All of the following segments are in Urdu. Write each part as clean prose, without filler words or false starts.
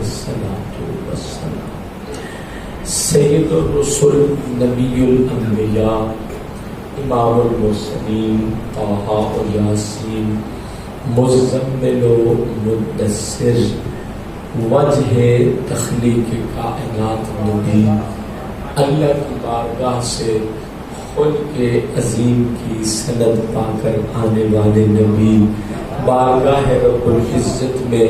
الصلاۃ والسلام سید الرسل نبی الانبیاء امام المرسلین طٰہٰ و یاسین مزمل و مدثر وجہ تخلیق کائنات نبی اللہ کی بارگاہ سے خلق عظیم کی سند پا کر آنے والے نبی بارگاہ رب العزت میں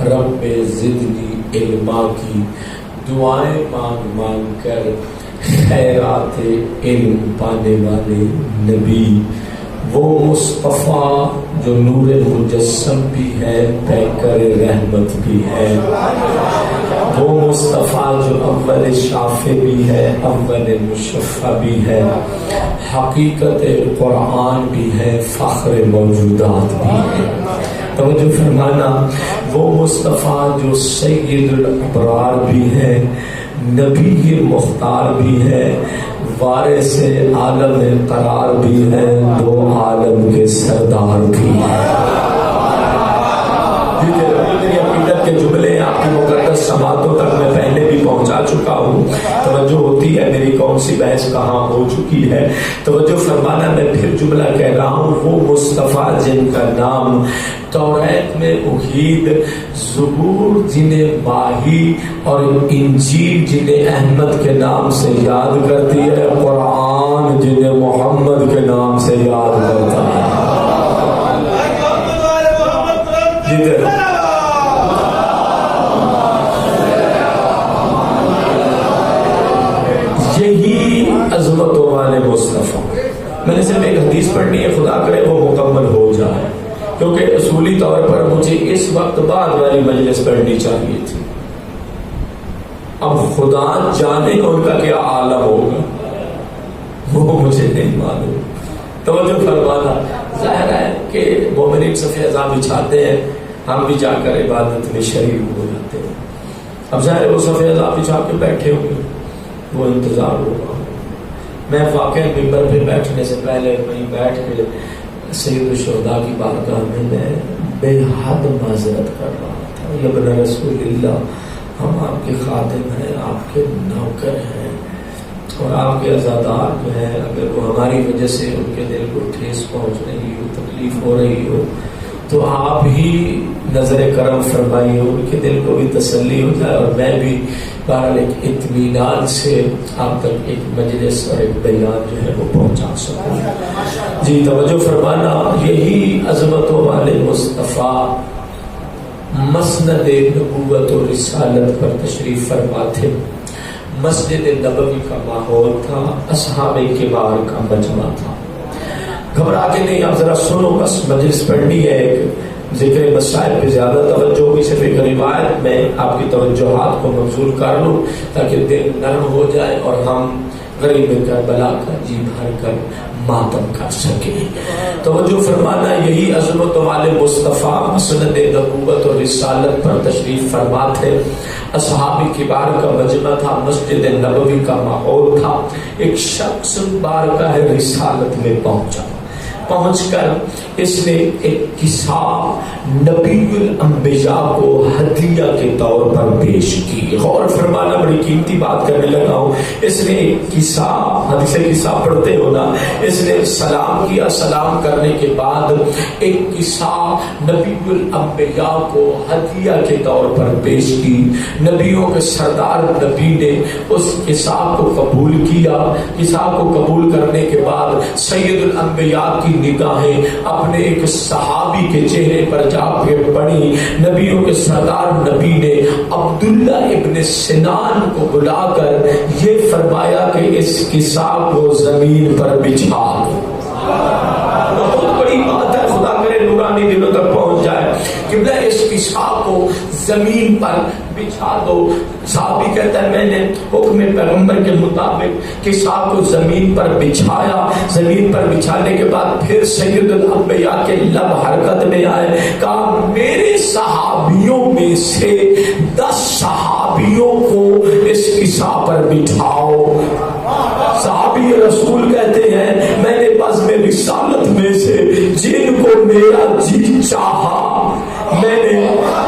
رب زدنی علما کی دعائیں مانگ مانگ کر خیرات علم پانے والے نبی، وہ مصطفیٰ جو نور مجسم بھی ہے پیکر رحمت بھی ہے، وہ مصطفیٰ جو اول شافع بھی ہے اول مشفع بھی ہے، حقیقت قرآن بھی ہے فخر موجودات بھی ہے۔ توجہ فرمانا، وہ مصطفیٰ جو سید الابرار بھی ہے، نبی مختار بھی ہے، وارث عالم قرار بھی ہے، دو عالم کے سردار بھی ہے۔ میری عقیدت کے جملے آپ کی مقدس سماعتوں تک میں پہلے بھی پہنچا چکا ہوں، توجہ ہوتی ہے میری کون سی بحث کہاں ہو چکی ہے۔ توجہ فرمانا، میں پھر جملہ کہہ رہا ہوں، وہ مصطفیٰ جن کا نام توریت میں احید، زبور جنہیں ماہی اور انجیل جنہیں احمد کے نام سے یاد کرتی ہے، قرآن جنہیں محمد کے نام سے یاد کرتا ہے۔ یہی عظمتوں والے مصطفیٰ، میں نے صرف ایک حدیث پڑھنی ہے، خدا کرے وہ مکمل ہو جائے، کیونکہ اصولی طور پر مجھے اس وقت بعد والی مجلس پڑھنی چاہیے تھی۔ اب خدا جانے ان کا کیا عالم ہوگا وہ مجھے نہیں معلوم۔ توجہ فرمانا، ظاہر ہے کہ مومنین صف اذاں بچھاتے ہیں، ہم بھی جا کر عبادت میں شریک ہو جاتے ہیں۔ اب ظاہر وہ صف اذاں بچھا کے بیٹھے ہوں گے، وہ انتظار ہوگا۔ میں واقعی ممبر پہ بیٹھنے سے پہلے وہیں بیٹھ کے سید الشہداء کی بارگاہ میں بے حد معذرت کر رہا تھا، یا ابن رسول اللہ، ہم آپ کے خادم ہیں، آپ کے نوکر ہیں، اور آپ کے عزادار جو ہیں، اگر وہ ہماری وجہ سے ان کے دل کو ٹھیس پہنچ رہی ہو، تکلیف ہو رہی ہو، تو آپ ہی نظر کرم فرمائیے، ان کے دل کو بھی تسلی ہو جائے، اور میں بھی بہرحال ایک اطمینان سے آپ تک ایک مجلس اور ایک بیان جو ہے وہ پہنچا سکوں۔ جی توجہ فرمانا، یہی عظمتوں والے مصطفیٰ مسند نبوت و رسالت پر تشریف فرما تھے۔ مسجد نبوی کا ماحول تھا، اصحاب کبار کا مجمع تھا۔ گھبرا کے نہیں، آپ ذرا سنو، بس مجلس پڑھنی ہے، ایک ذکر مسائل پہ زیادہ توجہ ہوگی، صرف ایک روایت میں آپ کی توجہات کو مبذول کر لوں تاکہ دل نرم ہو جائے اور ہم غریب کربلا کا جی بھر کر ماتم کر سکیں۔ توجہ فرمانا، یہی عظمت والے مصطفیٰ مسند نبوت اور رسالت پر تشریف فرما تھے۔ اصحاب کبار کا مجمع تھا، مسجد نبوی کا ماحول تھا۔ ایک شخص بارگاہ رسالت میں پہنچ کر اس نے ایک کتاب نبی الانبیاء کو ہدیہ کے طور پر پیش کی۔ غور فرمانا، بڑی قیمتی بات کرنے لگا ہوں۔ اس نے ایک کتاب، حدیث کتاب پڑھتے ہو نا، اس نے سلام کیا، سلام کرنے کے بعد ایک کتاب نبی الانبیاء کو ہدیہ کے طور پر پیش کی۔ نبیوں کے سردار نبی نے اس کتاب کو قبول کیا۔ کتاب کو قبول کرنے کے بعد سید الانبیاء کی نگاہیں اپنے ایک صحابی کے چہرے پر جا کے پڑی۔ نبیوں کے سردار نبی نے عبداللہ ابن سنان کو بلا کر یہ فرمایا کہ اس کتاب کو زمین پر بچھا دو۔ بہت بڑی بات ہے، خدا کرے نورانی دلوں تک پہنچ جائے کہ اس کتاب کو زمین پر بچھا دو۔ صحابی کہتا ہے میں نے حکم پیغمبر کے مطابق کتاب کو زمین پر بچھایا۔ زمین پر بچھانے کے بعد پھر سید الانبیاء کے لب حرکت میں آئے، کہا میرے صحابیوں میں سے 10 صحابیوں کو اس کتاب پر بٹھاؤ۔ صحابی رسول کہتے ہیں میں نے بزم رسالت میں سے جن کو میرا جی چاہا میں نے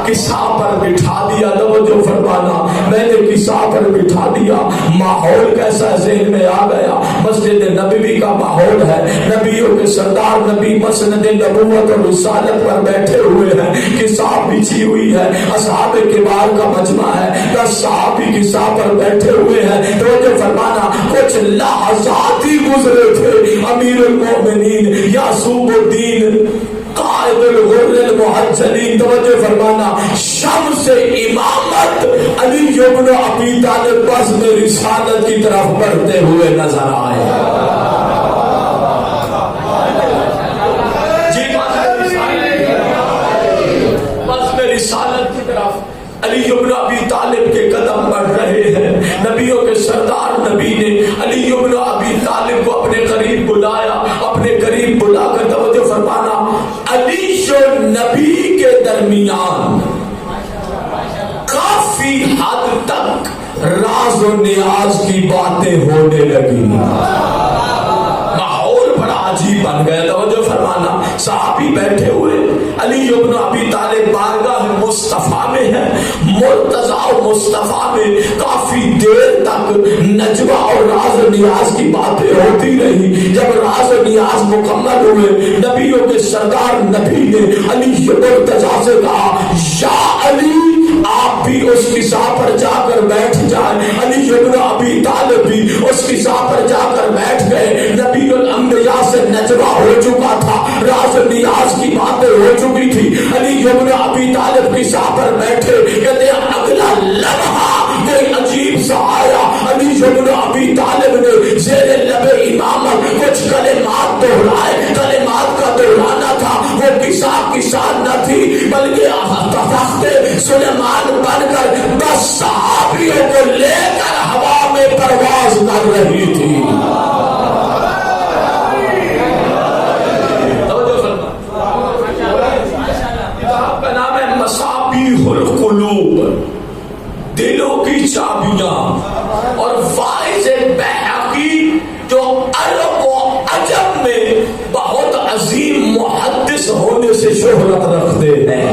کسا پر بٹھا دیا، توجہ فرمانا، میں نے کسا پر بٹھا دیا. ماحول کیسا ذہن میں آ گیا، مسجد نبوی کا ماحول ہے، نبیوں کے سردار نبی مسند نبوت اور رسالت پر بیٹھے ہوئے ہیں، کسا بچھی ہوئی ہے، اصحاب کبار کا مجمع ہے، 10 صحابی کسا پر بیٹھے ہوئے ہیں. توجہ فرمانا، کچھ لحظات ہی گزرے تھے، امیر المومنین یعصوب الدین قائد الغر المحجلین، توجہ فرمانا، شمس امامت علی بن ابی طالب بس میں رسالت کی طرف بڑھتے ہوئے نظر آئے. رسالت کی طرف علی بن ابی طالب کے قدم بڑھ رہے ہیں. نبیوں کے سردار نبی نے علی بن ابی طالب کو اپنے قریب بلایا، اپنے قریب بلا کر توجہ فرمانا، علی و نبی کے درمیان کافی حد تک راز و نیاز کی باتیں ہونے لگی. ماحول بڑا عجیب بن گیا. توجہ فرمانا، صحابی بیٹھے ہوئے، علی بن ابی طالب بارگاہ مصطفیٰ میں ہے، مرتضیٰ مصطفیٰ میں کافی دیر تک نجوہ اور راز و نیاز کی باتیں ہوتی رہی. جب راز و نیاز مکمل ہوئے، نبیوں کے سردار نبی نے علی مرتضیٰ سے کہا، یا علی آپ بھی اس کسا پر جا کر بیٹھ جائیں. علی بن ابی طالب بھی اس کسا پر جا کر بیٹھ گئے. نبی الانبیاء سے نجوہ ہو چکا تھا، راز و نیاز کی باتیں ہو چکی تھی. علی بن ابی طالب کسا پر بیٹھے، کہتے اگلا لمحہ کوئی عجیب سا آیا. علی بن ابی طالب نے زیر لب امامت کچھ کلمات دہرائے. کلمات کا دہرانا تھا، وہ کسا نہ تھی بلکہ تخت سلیمان بن کر 10 صحابیوں کو لے کر ہوا میں پرواز کر رہی تھی. کتاب کا نام ہے مصابیح القلوب، دلوں کی چابیاں. اور فائز بہقی جو عرب و عجم میں بہت عظیم محدث ہونے سے شہرت رکھتے ہیں.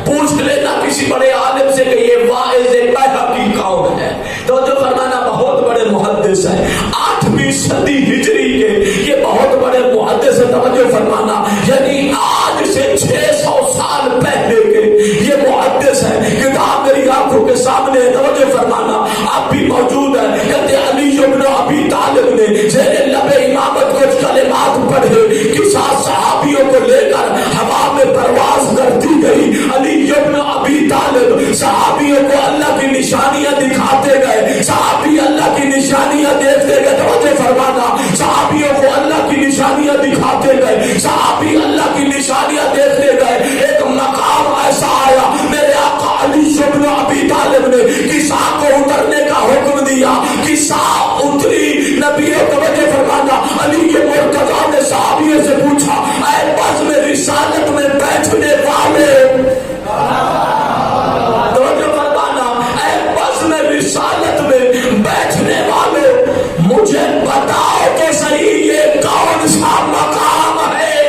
پوچھ لینا کسی بڑے عالم سے کہ یہ واعظ بہقی کون ہے. توجہ فرمانا، بہت بڑے محدث ہیں، 8ویں صدی ہجری کے یہ بہت بڑے محدث ہیں. توجہ فرمانا، یعنی آج سے 600 سال پہلے کے یہ محدث ہیں. کتاب میری آنکھوں کے سامنے ہے. توجہ فرمانا، اب بھی موجود ہے. کہتے علی بن ابی طالب نے زیر لب امامت کچھ کلمات پڑھے، کسا صحابیوں کو لے کر ہوا میں پرواز کرتی گئی. علی بن ابی طالب صحابیوں کو اللہ کی نشانیاں دکھاتے گئے، صحابی اللہ کی نشانیاں دیکھتے گئے. توجہ فرمانا، صحابیوں کو اللہ کی نشانیاں دکھاتے گئے، صحابی اللہ کی نشانیاں دیکھتے گئے. ایک مقام ایسا آیا، میرے آقا علی بن ابی طالب نے کسا کو اترنے کا حکم دیا. کسا اتری. نبی توجہ فرمانا، علی کے مرتضیٰ نے صحابیوں سے پوچھا، اے بس میں رسالت میں بیٹھنے والے، توجہ فرمانا، اے بس میں رسالت میں بیٹھنے والے، مجھے بتاؤ تو صحیح یہ کون سا مقام ہے.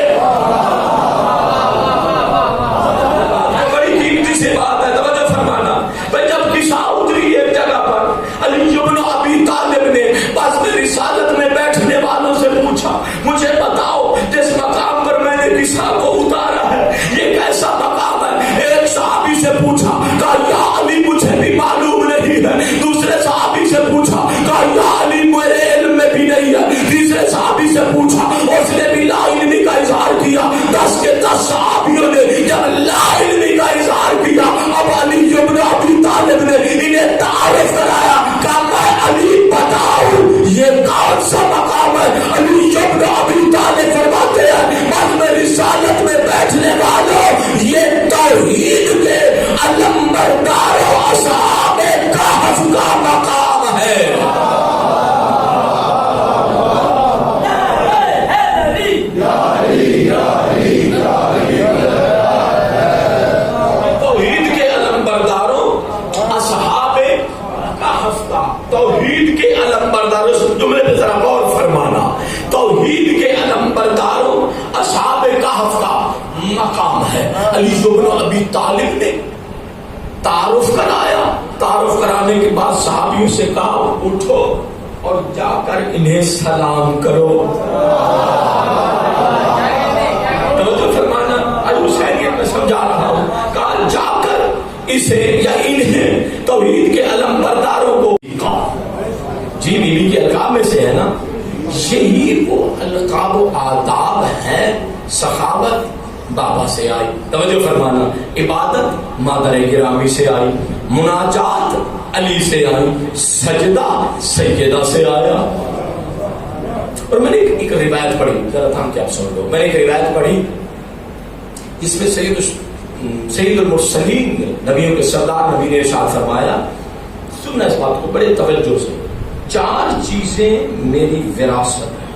بڑی قیمتی سی بات ہے. توجہ فرمانا، جب کسا اتری ایک جگہ پر، علی بن ابی طالب نے بس میں رسالت میں بیٹھنے والوں سے پوچھا، مجھے بتاؤ جس مقام پر میں نے کسا کو اتارا ہے یہ کیسا مقام ہے. ایک صحابی سے پوچھا، کہا یا علی مجھے بھی معلوم نہیں ہے. دوسرے صحابی سے پوچھا، کہا یا علی میرے علم میں بھی نہیں ہے. تیسرے صحابی سے پوچھا، اس نے بھی لا علمی کا اظہار کیا. 10 کے 10 صحابیوں نے جب لا علمی کا اظہار کیا، اب علی بن ابی طالب نے انہیں تعارف کرایا. کہا میں علی بتاؤ یہ کون سا مقام ہے. علی بن ابی طالب فرماتے ہیں، بس میں رسالت میں بیٹھنے والوں، یہ توحید کے علمبرداروں اصحاب کہف کا مقام ہے. توحید کے علمبرداروں اصحاب کہف کا، توحید کے علمبرداروں، اس جملے پہ ذرا غور فرمانا، توحید کے علمبرداروں اصحاب کہف کا مقام ہے. علی بن ابی طالب نے تعارف کرایا. تعارف کرانے کے بعد صحابیوں سے کہا اٹھو اور جا کر انہیں سلام کرو. تو فرمانا حسینیت میں سمجھا رہا ہوں. کہا جا کر اسے یا انہیں توحید کے علم برداروں کو. جی بیوی کے القاب میں سے ہے نا, یہی وہ القاب و آداب ہے. سخاوت بابا سے آئی, توجہ فرمانا. عبادت مادر گرامی سے آئی. مناجات علی سے آئی. سجدہ سیدہ سے آیا. اور میں نے ایک روایت پڑھی, ذرا تھام کے آپ سن لو. میں نے ایک روایت پڑھی جس میں سید المرسلین نبیوں کے سردار نبی نے ارشاد فرمایا, سننا اس بات کو بڑے توجہ سے, 4 چیزیں میری وراثت ہیں.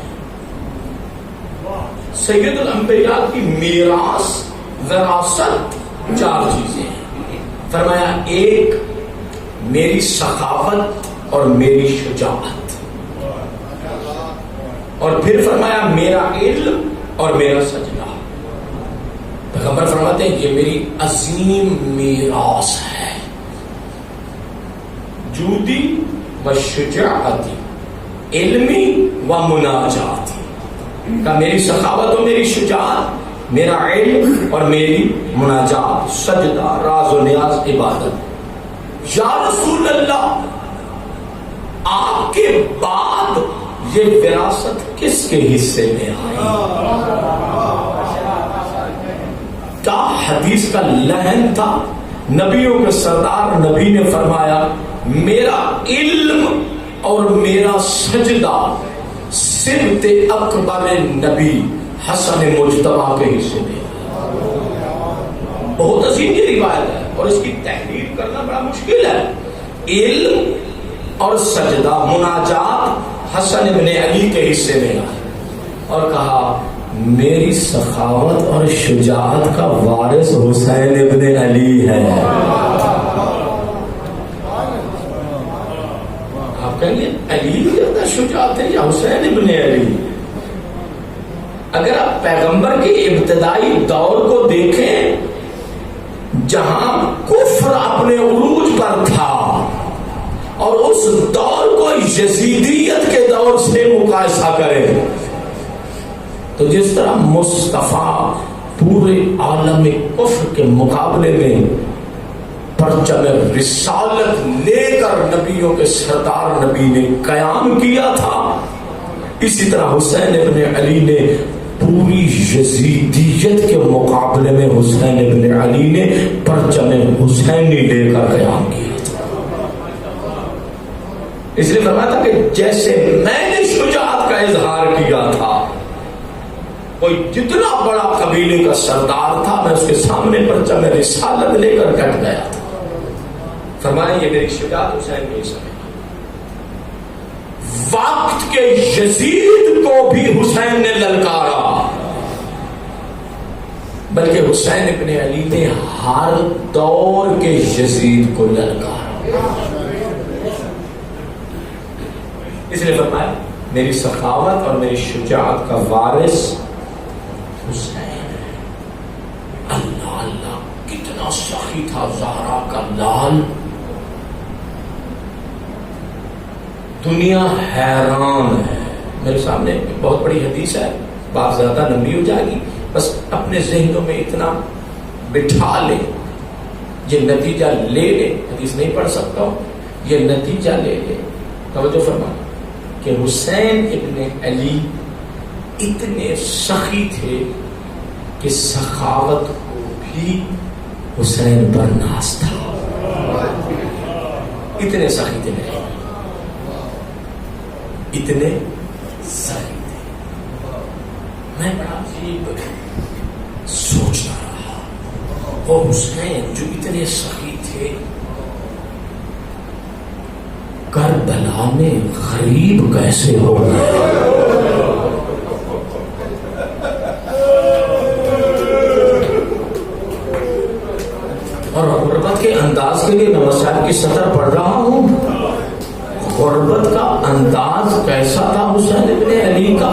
سید الانبیاء کی میراث وراثت 4 چیزیں ہیں. فرمایا 1 میری سخاوت اور میری شجاعت, اور پھر فرمایا میرا علم اور میرا سجدہ. پیغمبر فرماتے ہیں یہ میری عظیم میراث ہے. جودی و شجاعتی, علمی و مناجاتی. کہ میری سخاوت اور میری شجاعت, میرا علم اور میری مناجات, سجدہ, راز و نیاز, عبادت. یا رسول اللہ, آپ کے بعد یہ وراثت کس کے حصے میں آئی؟ کیا حدیث کا لحن تھا. نبیوں کے سردار نبی نے فرمایا میرا علم اور میرا سجدہ سبت اکبر نبی حسن مجتبی کے حصے میں. بہت عظیم یہ روایت ہے اور اس کی تحریر کرنا بڑا مشکل ہے. علم اور سجدہ, مناجات حسن ابن علی کے حصے میں آئے, اور کہا میری سخاوت اور شجاعت کا وارث حسین ابن علی ہے. آپ کہیں گے علی زیادہ شجاعت ہے یا حسین ابن علی؟ اگر آپ پیغمبر کے ابتدائی دور کو دیکھیں جہاں کفر اپنے عروج پر تھا, اور اس دور کو یزیدیت کے دور سے مقایسہ کریں, تو جس طرح مصطفیٰ پورے عالم کفر کے مقابلے میں پرچم رسالت لے کر نبیوں کے سردار نبی نے قیام کیا تھا, اسی طرح حسین ابن علی نے پوری یزیدیت کے مقابلے میں حسین ابن علی نے پرچم حسینی لے کر قیام کیا تھا. اس لیے فرمایا تھا کہ جیسے میں نے شجاعت کا اظہار کیا تھا, کوئی جتنا بڑا قبیلے کا سردار تھا میں اس کے سامنے پرچم رسالت لے کر ڈٹ گیا تھا. فرمایا یہ میری شجاعت حسین کے حصے میں. وقت کے یزید کو بھی حسین نے للکارا, بلکہ حسین ابن علی نے ہر دور کے یزید کو للکارا. اس لیے فرمایا میری سخاوت اور میری شجاعت کا وارث حسین. اللہ اللہ کتنا سخی تھا زہرا کا لال, دنیا حیران ہے. میرے سامنے بہت بڑی حدیث ہے, بات زیادہ لمبی ہو جائے گی, بس اپنے ذہنوں میں اتنا بٹھا لے, یہ نتیجہ لے لے. حدیث نہیں پڑھ سکتا ہوں, یہ نتیجہ لے لے. توجہ فرمائیں کہ حسین ابن علی اتنے سخی تھے کہ سخاوت کو بھی حسین پر ناز تھا. اتنے سخی تھے, اتنے سخی تھے. میں بڑا عجیب سوچتا رہا, وہ حسین جو اتنے سخی تھے کربلا میں غریب کیسے ہو گئے؟ اور غربت کے انداز کے لیے نواز صاحب کی سطر پڑھ رہا ہوں. غربت کا انداز کیسا تھا حسین ابن علی کا؟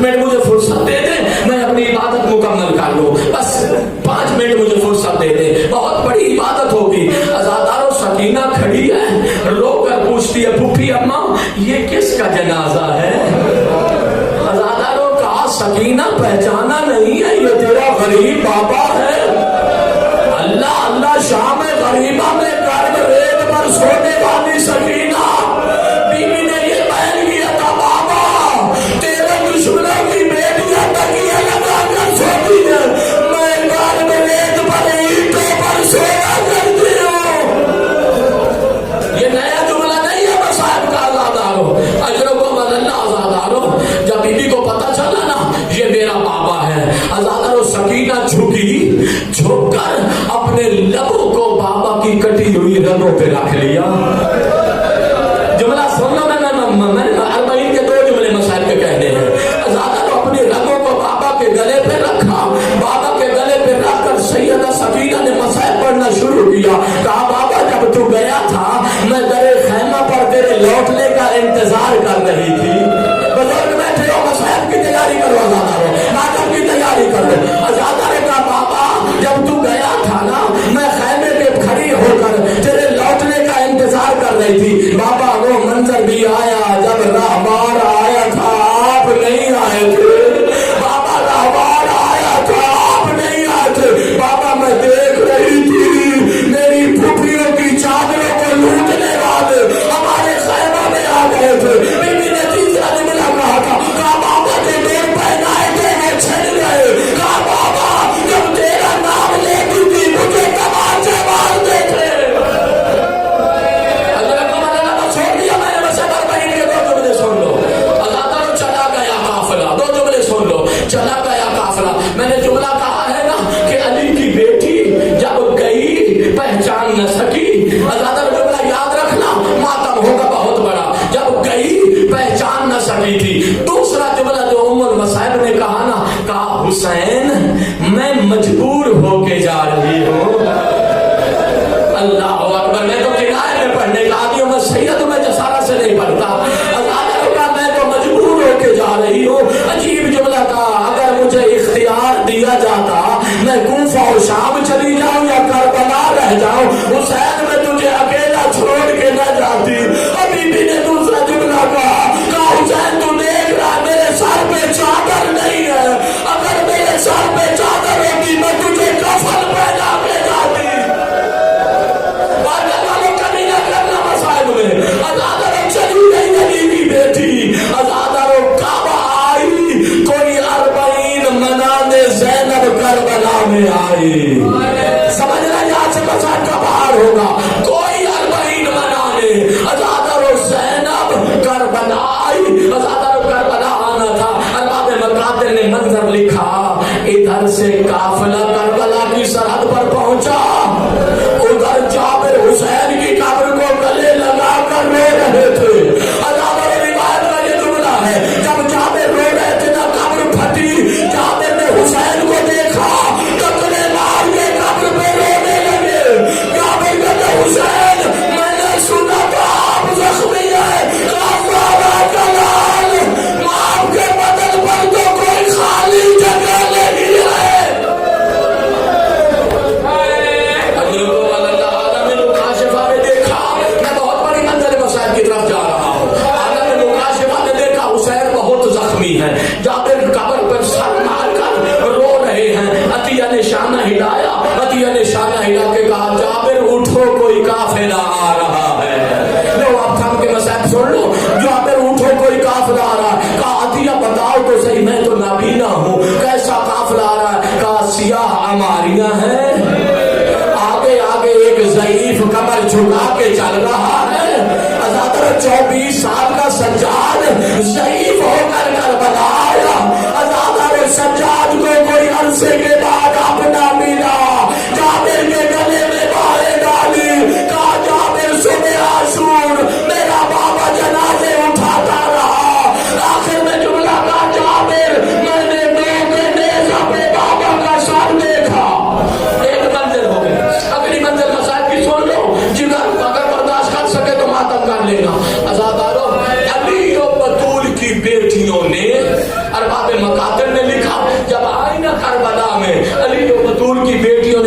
منٹ مجھے فرصت دے دیں، میں اپنی عبادت مکمل کر لوں، بس 5 منٹ مجھے فرصت دے دیں، بہت بڑی عبادت ہوگی۔ عزادارو سکینہ کھڑی ہے، رو کر پوچھتی ہے پھوپھی اماں یہ کس کا جنازہ ہے؟ عزادارو کہا سکینہ پہچانا نہیں ہے، یہ تیرا غریب بابا ہے۔ اللہ اللہ، شام غریبہ میں گرم ریت پر سونے والی سکینہ بیوی نے یہ بیان کیا تھا، بابا تیرے دشمنوں کی بیٹیاں تکیے لگا کر سوتی ہے، میں گرم ریت پر اینٹوں پر سونا کرتی ہوں۔ یہ نیا جملہ نہیں ہے مصائب کا عزادارو، اجرکم اللہ عزادارو۔ جب بیوی کو پتہ چلا نا یہ میرا بابا ہے، عزادارو سکینہ جھکی، جھک کر اپنے لبوں کو بابا کی کٹی ہوئی رگوں پہ رکھ لیا۔ جملہ سننا، میں نے 40 کے 2 جملے مسائل کے کہنے ہیں۔ عزادارو اپنی رگوں کو بابا کے گلے پہ رکھا، بابا کے گلے پہ رکھ کر سیدہ سکینہ نے مسائل پڑھنا شروع کیا۔ کہا بابا جب تو گیا تھا میں در خیمہ پر تیرے لوٹنے کا انتظار کر رہی تھی۔ بزرگ بیٹھے ہو، مسائل کی تیاری کرو، عزادارو ناٹک کی تیاری کرو۔ عزادارو کا بابا جب تو گیا تھا نا میں خیمے پہ کھڑی ہو کر تیرے لوٹنے کا انتظار کر رہی تھی۔ بابا وہ منظر بھی آیا جب راہبار آیا تھا، آپ نہیں آئے تھے۔ بابا راہبار آیا تھا، آپ نہیں آئے تھے۔ بابا میں دیکھ رہی تھی میری پھوپھیوں کی چادروں کو لوٹنے والے ہمارے خیمہ میں آ گئے تھے۔ بیوی نے تیسرا جملہ کہا تھا، کہا بابا جو دیر پہنائے تھے وہ چھڑ گئے۔ کہا بابا جب تیرا نام لیتی تھی مجھے تماچے مارتے تھے۔ چلا گیا قافلہ۔ میں نے جملہ کہا ہے نا کہ علی کی بیٹی جب گئی پہچان نہ سکی۔ عزادارو جملہ یاد رکھنا، ماتم ہوگا بہت بڑا، جب گئی پہچان نہ سکی تھی۔ دوسرا جملہ جو ام المصائب نے کہا نا، کہا حسین میں مجبور ہو کے جا رہی ہوں۔ اللہ اکبر، میں تو کنارے میں پڑھنے کا آدمی ہوں، میں سید میں جسارہ سے نہیں پڑھتا۔ عزادارو کا میں تو مجبور ہو کے جا رہی ہوں۔ عجیب جملہ کہا، اگر مجھے اختیار دیا جاتا میں کوفہ اور شام چلی جاؤں یا کربلا رہ جاؤں، حسین میں تجھے اکیلا چھوڑ کے نہ جاتی۔ ابھی بھی نے دوسرا جملہ کہا حسین تو دیکھ رہا میرے سر پہ چادر نہیں ہے، اگر میرے سر پہ چادر ہوتی میں تجھے کفن پہنا کے جاتی۔ کبھی نہ کرنا مسائل میں۔ عزادارو چلی گئی علی کی بیٹی، عزادارو کعبہ آئی، کوئی 40 منانے زینب کربلا میں آئی۔ سمجھنا یہاں سے مسائل کا باہر ہوگا، کوئی 40 منانے۔ عزادارو زینب کربلا آئی، عزادارو کربلا آنا تھا۔ ارباب مقاتل نے منظر لکھا، ادھر سے قافلہ کربلا کی سرحد پر پہنچا، ادھر جابر حسین کی قبر کو گلے لگا کر رو رہے تھے۔ عزادارو روایت کا یہ جملہ ہے، جب جابر رو رہے تھے نا قبر پھٹی، جابر نے حسین کو دیکھا، ٹکرے مار کے قبر پہ رونے لگے۔ جابر کہتے حسین میں نے سنا تھا آپ زخمی ہیں، کلال آپ کے بدن پر تو کوئی خالی جگہ نہیں ہے۔ جابر قبر پر سر مار کر رو رہے ہیں۔ عطیہ نے شانہ ہلایا، عطیہ نے شانہ ہلا کے کہا جابر اٹھو کوئی قافلہ آ رہا ہے۔ لو آپ تھم کے مسائل سن لو، جابر اٹھو کوئی قافلہ آ رہا ہے۔ کہا عطیہ بتاؤ تو صحیح، میں تو نابینا ہوں، کیسا قافلہ آ رہا ہے؟ کہا سیاہ عماریاں ہیں، آگے آگے ایک ضعیف کمر جھکا کے چل رہا ہے۔ عزادارو 24 سال کا سجاد ضعیف ہو کر کربلا آیا۔ عزادارو سجاد کو کوئی عرصے کے بعد اپنا ملا، جابر کے گلے میں باہیں ڈالی، کہا جابر صبح عاشور میرا بابا جنازے اٹھاتا رہا۔ آخر میں جملہ کہا جابر میں نے اپنے بابا کا سر دیکھا۔ ایک منزل ہو گئی، اگلی منزل مسائل کی سن لو، جگر اگر برداشت کر سکے تو ماتم کر لینا۔ عزادارو علی و بطول کی بیٹیوں نے ارباب